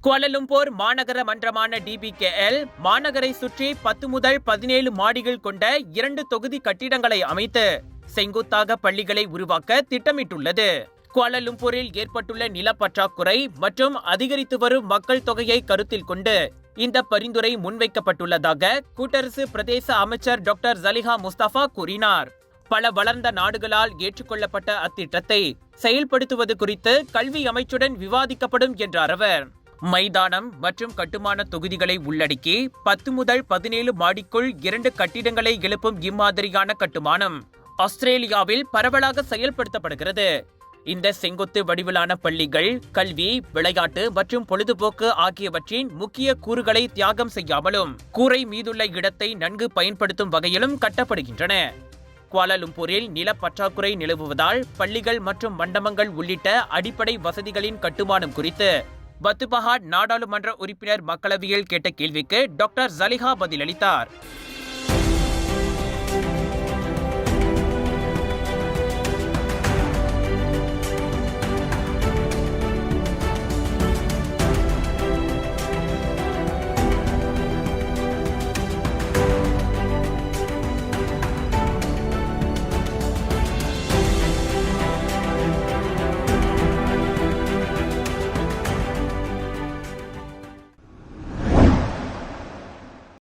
குவாலலும்பூர் மாநகர மன்றமான DBKL மாநகரை சுற்றி 10 முதல் 17 மாடிகள் கொண்ட 2 தொகுதி கட்டிடங்களை அமைத்து செங்குத்தாக பள்ளிகளை உருவாக்க திட்டமிட்டுள்ளது. குவாலலும்பூரில் ஏற்பட்டுள்ள நிலப்பற்றாக்குறை மற்றும் அதிகரித்து வரும் மக்கள் தொகையை கருத்தில் கொண்டு இந்த பரிந்துரை முன்வைக்கப்பட்டுள்ளதாக கூட்டரசு பிரதேச அமைச்சர் டாக்டர் ஜலிஹா முஸ்தபா கூறினார். பல வளர்ந்த நாடுகளால் ஏற்றுக்கொள்ளப்பட்ட அத்திட்டத்தை செயல்படுத்துவது குறித்து கல்வி அமைச்சுடன் விவாதிக்கப்படும் என்றார் அவர். மைதானம் மற்றும் கட்டுமான தொகுதிகளை உள்ளடக்கி 10 முதல் 17 மாடிக்குள் 2 கட்டிடங்களை எழுப்பும் இம்மாதிரியான கட்டுமானம் ஆஸ்திரேலியாவில் பரவலாக செயல்படுத்தப்படுகிறது. இந்த செங்குத்து வடிவிலான பள்ளிகள் கல்வி, விளையாட்டு மற்றும் பொழுதுபோக்கு ஆகியவற்றின் முக்கிய கூறுகளை தியாகம் செய்யாமலும் கூரை மீதுள்ள இடத்தை நன்கு பயன்படுத்தும் வகையிலும் கட்டப்படுகின்றன. குவாலலும்பூரில் நிலப்பற்றாக்குறை நிலவுவதால் பள்ளிகள் மற்றும் மண்டபங்கள் உள்ளிட்ட அடிப்படை வசதிகளின் கட்டுமானம் குறித்து பத்துபஹாட் நாடாளுமன்ற உறுப்பினர் மக்களவையில் கேட்ட கேள்விக்கு டாக்டர் ஜலிஹா பதிலளித்தார்.